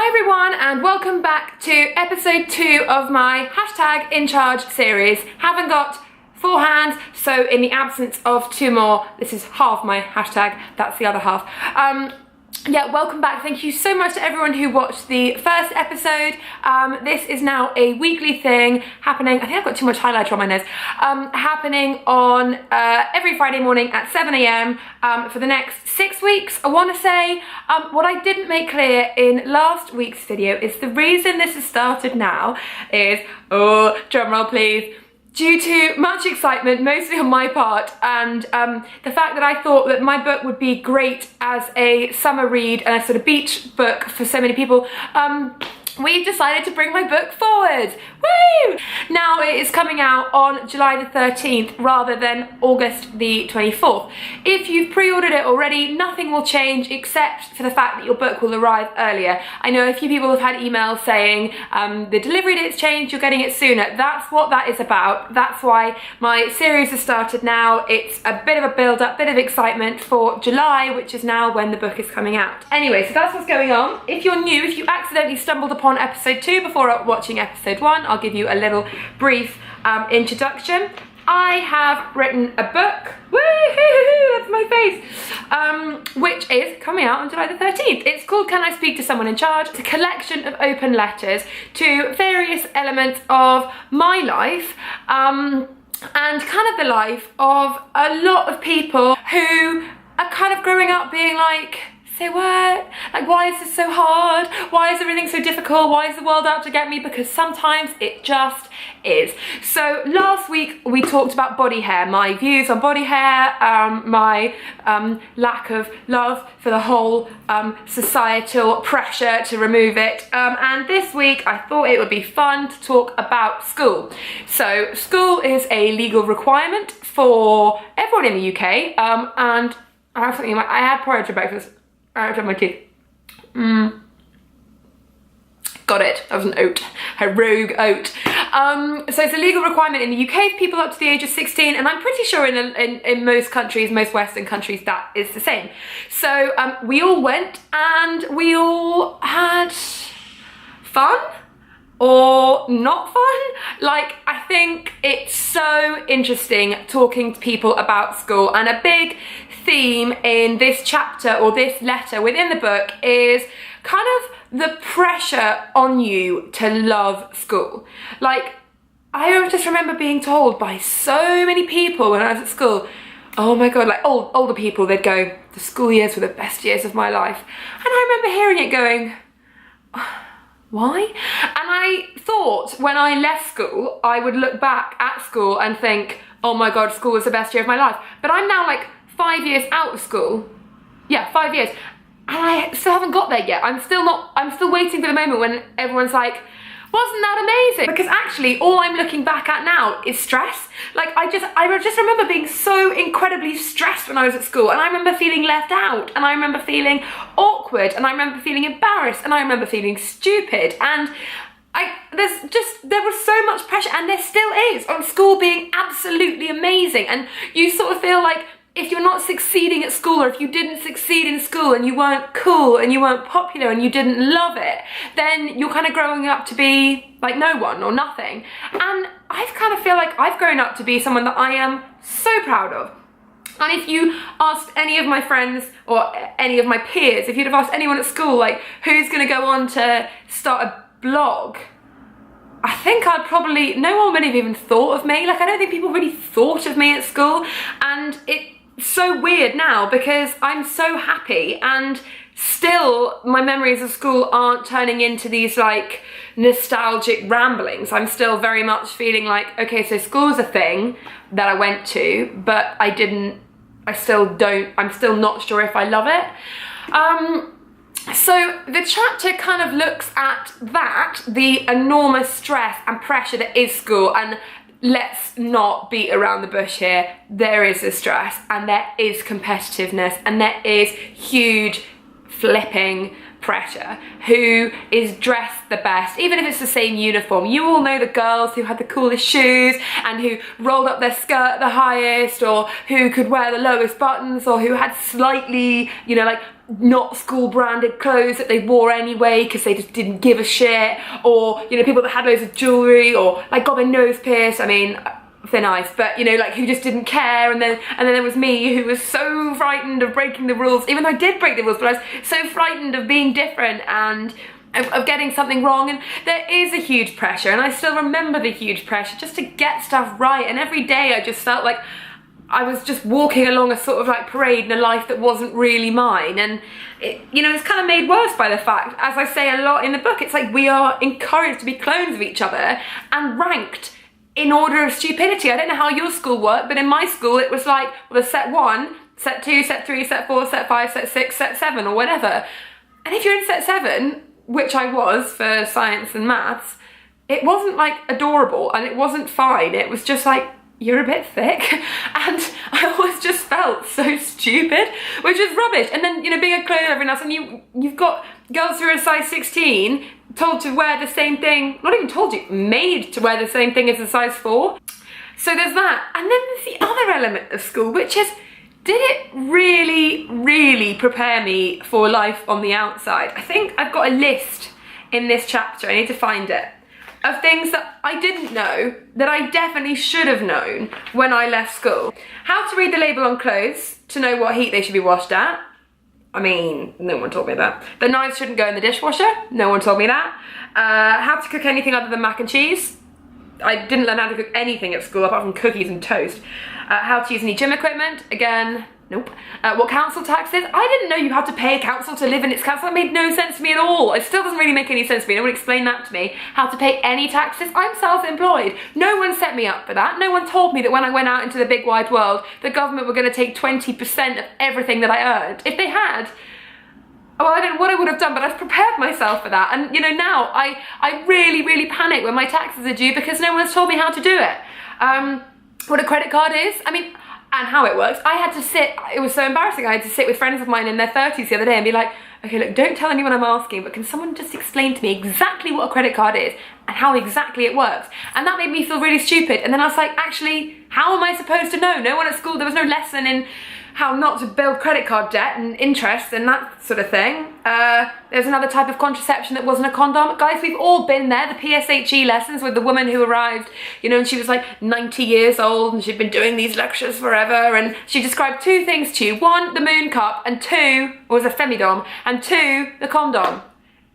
everyone, and welcome back to episode 2 of my hashtag in charge series. Haven't got 4 hands, so in the absence of 2 more, this is half my hashtag, that's the other half. Yeah, welcome back. Thank you so much to everyone who watched the first episode. This is now a weekly thing happening, I think I've got too much highlighter on my nose, happening on every Friday morning at 7 AM for the next 6 weeks, I want to say. What I didn't make clear in last week's video is the reason this has started now is, oh, drumroll please, due to much excitement, mostly on my part, and the fact that I thought that my book would be great as a summer read and a sort of beach book for so many people, we decided to bring my book forward. Woo! Now it is coming out on July the 13th rather than August the 24th. If you've pre-ordered it already, nothing will change except for the fact that your book will arrive earlier. I know a few people have had emails saying the delivery date's changed, you're getting it sooner. That's what that is about. That's why my series has started now. It's a bit of a build-up, bit of excitement for July, which is now when the book is coming out. Anyway, so that's what's going on. If you're new, if you accidentally stumbled upon episode 2 before watching episode 1, I'll give you a little brief introduction. I have written a book, woohoo, that's my face, which is coming out on July the 13th. It's called Can I Speak to Someone in Charge? It's a collection of open letters to various elements of my life, and kind of the life of a lot of people who are kind of growing up being like, say what? Like, why is this so hard? Why is everything so difficult? Why is the world out to get me? Because sometimes it just is. So last week we talked about body hair, my views on body hair, my lack of love for the whole societal pressure to remove it. And this week I thought it would be fun to talk about school. So school is a legal requirement for everyone in the UK, and I have something in I had porridge for breakfast. I have to have my teeth. Got it. That was an oat. A rogue oat. So it's a legal requirement in the UK for people up to the age of 16, and I'm pretty sure in most countries, most Western countries, that is the same. So we all went and we all had fun or not fun. Like, I think it's so interesting talking to people about school, and a big theme in this chapter or this letter within the book is kind of the pressure on you to love school. Like, I just remember being told by so many people when I was at school, oh my god, like older people, they'd go, the school years were the best years of my life. And I remember hearing it going, why? And I thought when I left school, I would look back at school and think, oh my god, school was the best year of my life. But I'm now like 5 years out of school. Yeah, 5 years. And I still haven't got there yet. I'm still waiting for the moment when everyone's like, wasn't that amazing? Because actually all I'm looking back at now is stress. Like, I just remember being so incredibly stressed when I was at school, and I remember feeling left out, and I remember feeling awkward, and I remember feeling embarrassed, and I remember feeling stupid, and there was so much pressure, and there still is, on school being absolutely amazing. And you sort of feel like if you're not succeeding at school, or if you didn't succeed in school and you weren't cool and you weren't popular and you didn't love it, then you're kind of growing up to be like no one or nothing. And I kind of feel like I've grown up to be someone that I am so proud of. And if you asked any of my friends or any of my peers, if you'd have asked anyone at school, like, who's going to go on to start a blog, I think I'd probably, no one would have even thought of me. Like, I don't think people really thought of me at school, and it's so weird now because I'm so happy, and still my memories of school aren't turning into these like nostalgic ramblings. I'm still very much feeling like, okay, so school's a thing that I went to, but I'm still not sure if I love it. So the chapter kind of looks at that, the enormous stress and pressure that is school, and let's not beat around the bush here. There is a stress, and there is competitiveness, and there is huge flipping pressure. Who is dressed the best, even if it's the same uniform? You all know the girls who had the coolest shoes and who rolled up their skirt the highest, or who could wear the lowest buttons, or who had slightly, you know, like not school branded clothes that they wore anyway because they just didn't give a shit, or, you know, people that had loads of jewellery, or like got their nose pierced. I mean, thin ice, but, you know, like, who just didn't care. And then there was me, who was so frightened of breaking the rules, even though I did break the rules, but I was so frightened of being different and of getting something wrong. And there is a huge pressure, and I still remember the huge pressure just to get stuff right. And every day I just felt like I was just walking along a sort of like parade in a life that wasn't really mine. And it, you know, it's kind of made worse by the fact, as I say a lot in the book, it's like we are encouraged to be clones of each other and ranked in order of stupidity. I don't know how your school worked, but in my school it was like, well, there's set 1, set 2, set 3, set 4, set 5, set 6, set 7, or whatever. And if you're in set 7, which I was for science and maths, it wasn't like adorable and it wasn't fine. It was just like, you're a bit thick. And I always just felt so stupid, which is rubbish. And then, you know, being a clone of everyone else, and you've got girls who are a size 16 told to wear the same thing, not even told you, made to wear the same thing as a size 4. So there's that. And then there's the other element of school, which is, did it really, really prepare me for life on the outside? I think I've got a list in this chapter, I need to find it, of things that I didn't know that I definitely should have known when I left school. How to read the label on clothes to know what heat they should be washed at. I mean, no one taught me that. The knives shouldn't go in the dishwasher. No one told me that. How to cook anything other than mac and cheese. I didn't learn how to cook anything at school apart from cookies and toast. How to use any gym equipment. Again, nope. What council tax is. I didn't know you had to pay a council to live in its council. That made no sense to me at all. It still doesn't really make any sense to me. No one explained that to me. How to pay any taxes. I'm self-employed. No one set me up for that. No one told me that when I went out into the big wide world, the government were going to take 20% of everything that I earned. If they had, well, I don't know what I would have done, but I've prepared myself for that. And, you know, now I really, really panic when my taxes are due because no one's told me how to do it. What a credit card is, I mean, and how it works. I had to sit, it was so embarrassing, I had to sit with friends of mine in their 30s the other day and be like, okay, look, don't tell anyone I'm asking, but can someone just explain to me exactly what a credit card is and how exactly it works? And that made me feel really stupid. And then I was like, actually, how am I supposed to know? No one at school, there was no lesson in how not to build credit card debt and interest and that sort of thing. There's another type of contraception that wasn't a condom. Guys, we've all been there, the PSHE lessons with the woman who arrived, you know, and she was like 90 years old and she'd been doing these lectures forever, and she described 2 things to you. 1, the moon cup, and 2, was a femidom, and 2, the condom.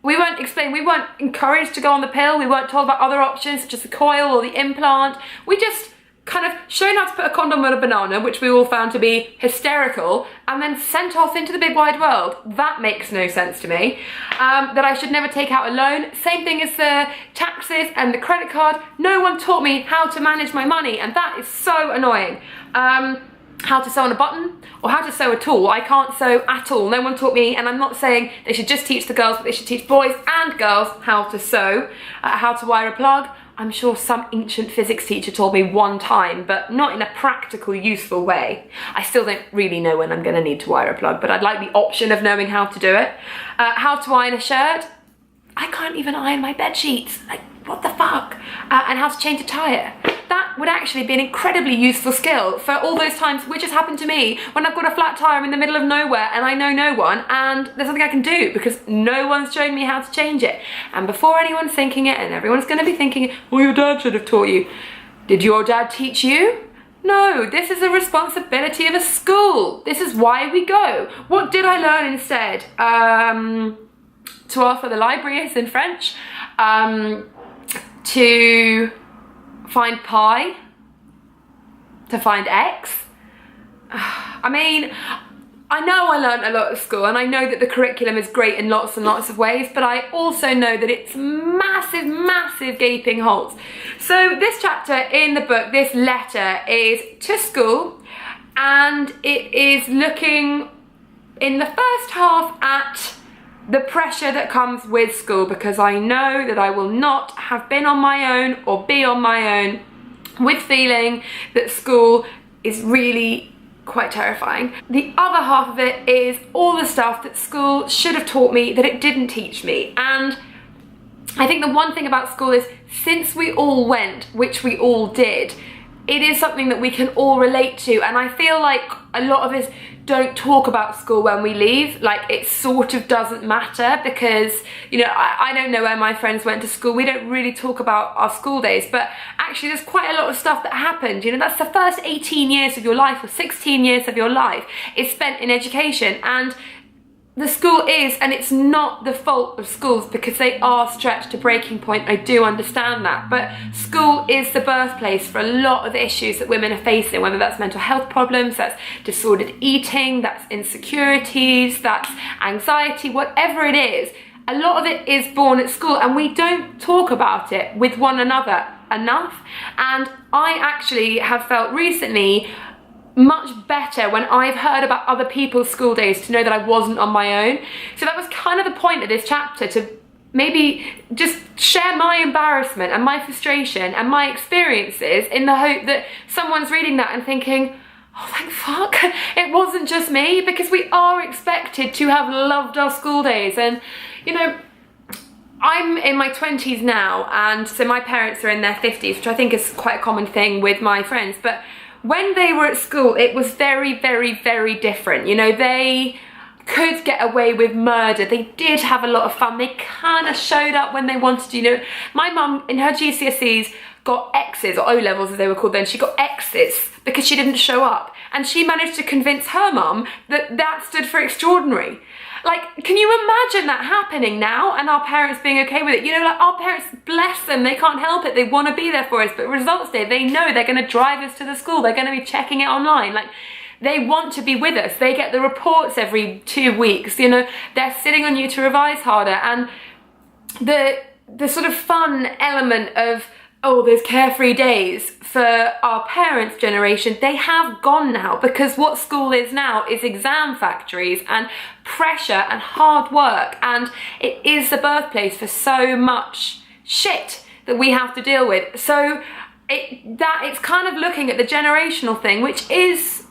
We weren't explained, we weren't encouraged to go on the pill, we weren't told about other options such as the coil or the implant. We just kind of shown how to put a condom on a banana, which we all found to be hysterical, and then sent off into the big wide world. That makes no sense to me. That I should never take out a loan. Same thing as the taxes and the credit card. No one taught me how to manage my money, and that is so annoying. How to sew on a button or how to sew at all. I can't sew at all. No one taught me, and I'm not saying they should just teach the girls, but they should teach boys and girls how to sew, how to wire a plug. I'm sure some ancient physics teacher told me one time, but not in a practical, useful way. I still don't really know when I'm going to need to wire a plug, but I'd like the option of knowing how to do it. How to iron a shirt. I can't even iron my bed sheets. Like, what the fuck? And how to change a tyre. That would actually be an incredibly useful skill for all those times, which has happened to me when I've got a flat tyre in the middle of nowhere and I know no one, and there's nothing I can do because no one's shown me how to change it. And before anyone's thinking it, and everyone's going to be thinking, well, your dad should have taught you. Did your dad teach you? No, this is a responsibility of a school. This is why we go. What did I learn instead? To offer the library is in French. To find pi, to find x. I mean, I know I learned a lot at school and I know that the curriculum is great in lots and lots of ways, but I also know that it's massive, massive gaping holes. So this chapter in the book, this letter, is to school, and it is looking in the first half at the pressure that comes with school, because I know that I will not have been on my own or be on my own with feeling that school is really quite terrifying. The other half of it is all the stuff that school should have taught me that it didn't teach me. And I think the one thing about school is, since we all went, which we all did, it is something that we can all relate to, and I feel like a lot of us don't talk about school when we leave. Like, it sort of doesn't matter because, you know, I don't know where my friends went to school. We don't really talk about our school days, but actually there's quite a lot of stuff that happened. You know, that's the first 18 years of your life or 16 years of your life is spent in education, and the school is, and it's not the fault of schools because they are stretched to breaking point. I do understand that, but school is the birthplace for a lot of issues that women are facing, whether that's mental health problems, that's disordered eating, that's insecurities, that's anxiety, whatever it is. A lot of it is born at school, and we don't talk about it with one another enough. And I actually have felt recently much better when I've heard about other people's school days to know that I wasn't on my own. So that was kind of the point of this chapter, to maybe just share my embarrassment and my frustration and my experiences in the hope that someone's reading that and thinking, oh, thank fuck, it wasn't just me, because we are expected to have loved our school days. And, you know, I'm in my 20s now, and so my parents are in their 50s, which I think is quite a common thing with my friends, but when they were at school, it was very, very, very different. You know, they could get away with murder. They did have a lot of fun. They kind of showed up when they wanted to. You know, my mum in her GCSEs got X's, or O-levels as they were called then. She got X's because she didn't show up. And she managed to convince her mum that that stood for extraordinary. Like, can you imagine that happening now and our parents being okay with it? You know, like, our parents, bless them, they can't help it. They want to be there for us, but results day, they know they're going to drive us to the school. They're going to be checking it online. Like, they want to be with us. They get the reports every 2 weeks. You know, they're sitting on you to revise harder. And the sort of fun element of, oh, those carefree days for our parents' generation, they have gone now, because what school is now is exam factories and pressure and hard work, and it is the birthplace for so much shit that we have to deal with. So it's kind of looking at the generational thing, which is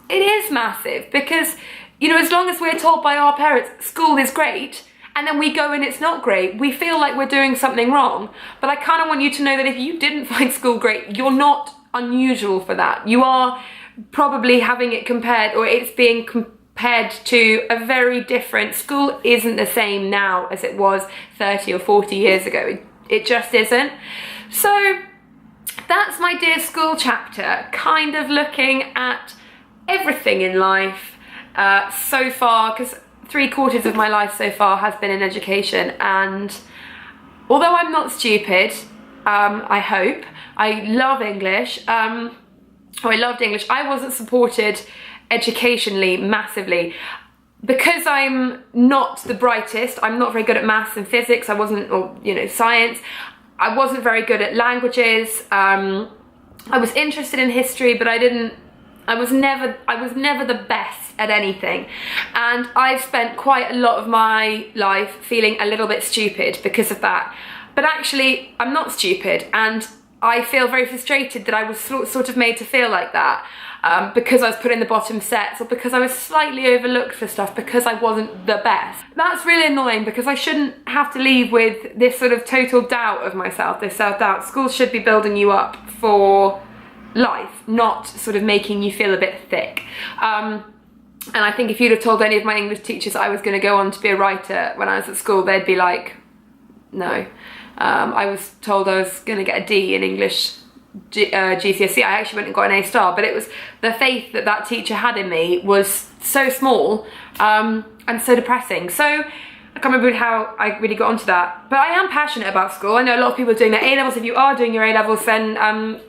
massive, because, you know, as long as we're told by our parents school is great, and then we go and it's not great, we feel like we're doing something wrong. But I kind of want you to know that if you didn't find school great, you're not unusual for that. You are probably having it compared, or it's being compared to a very different, school isn't the same now as it was 30 or 40 years ago. It just isn't. So that's my Dear School chapter, kind of looking at everything in life so far, because 3/4 of my life so far has been in education, and although I'm not stupid, I hope, I love English, I loved English. I wasn't supported educationally massively because I'm not the brightest. I'm not very good at maths and physics. I wasn't, or, you know, science. I wasn't very good at languages. I was interested in history, but I was never the best at anything. And I've spent quite a lot of my life feeling a little bit stupid because of that. But actually, I'm not stupid, and I feel very frustrated that I was sort of made to feel like that because I was put in the bottom sets, or because I was slightly overlooked for stuff because I wasn't the best. That's really annoying, because I shouldn't have to leave with this sort of total doubt of myself, this self-doubt. Schools should be building you up for life, not sort of making you feel a bit thick. And I think if you'd have told any of my English teachers I was going to go on to be a writer when I was at school, they'd be like, no. I was told I was going to get a D in English GCSE. I actually went and got an A star, but it was the faith that that teacher had in me was so small and so depressing. So I can't remember how I really got onto that, but I am passionate about school. I know a lot of people are doing their A-levels. If you are doing your A-levels, then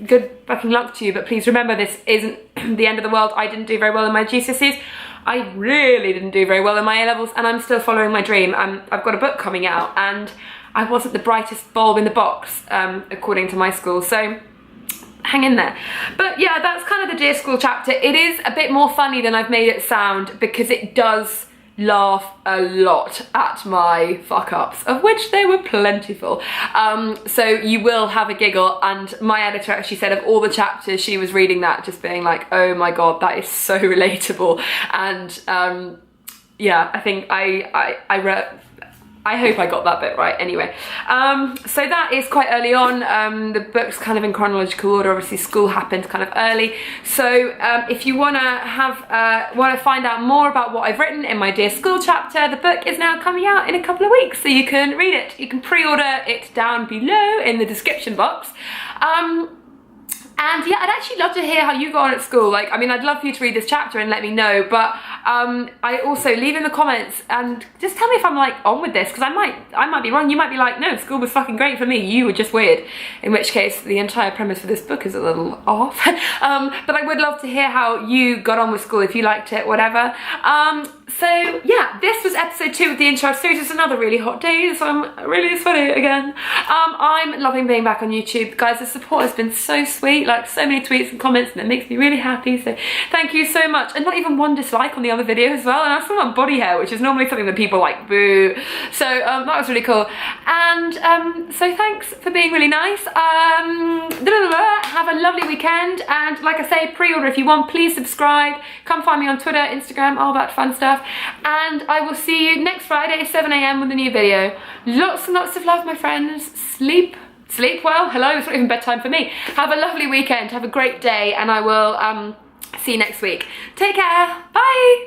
good fucking luck to you, but please remember, this isn't the end of the world. I didn't do very well in my GCSEs. I really didn't do very well in my A-levels, and I'm still following my dream. I've got a book coming out, and I wasn't the brightest bulb in the box, according to my school, so hang in there. But yeah, that's kind of the Dear School chapter. It is a bit more funny than I've made it sound, because it does laugh a lot at my fuck-ups, of which there were plentiful. So you will have a giggle, and my editor actually said of all the chapters she was reading that just being like, oh my god, that is so relatable. And yeah, I think I I hope I got that bit right anyway. So that is quite early on. The book's kind of in chronological order. Obviously school happened kind of early. So if you wanna find out more about what I've written in my Dear School chapter, the book is now coming out in a couple of weeks, so you can read it. You can pre-order it down below in the description box. And yeah, I'd actually love to hear how you got on at school. Like, I mean, I'd love for you to read this chapter and let me know, but I also leave in the comments and just tell me if I'm like on with this, because I might be wrong. You might be like, no, school was fucking great for me, you were just weird, in which case the entire premise for this book is a little off. But I would love to hear how you got on with school, if you liked it, whatever. So yeah, this was episode 2 of the intro series. It's another really hot day, so I'm really sweaty again. I'm loving being back on YouTube. Guys, the support has been so sweet, like so many tweets and comments, and it makes me really happy, so thank you so much. And not even one dislike on the other video as well, and I saw my body hair, which is normally something that people like, boo. So that was really cool. And so thanks for being really nice. Have a lovely weekend, and like I say, pre-order if you want. Please subscribe, come find me on Twitter, Instagram, all that fun stuff, and I will see you next Friday 7 AM with a new video. Lots and lots of love, my friends. Sleep well. Hello, it's not even bedtime for me. Have a lovely weekend, have a great day, and I will see you next week. Take care, bye.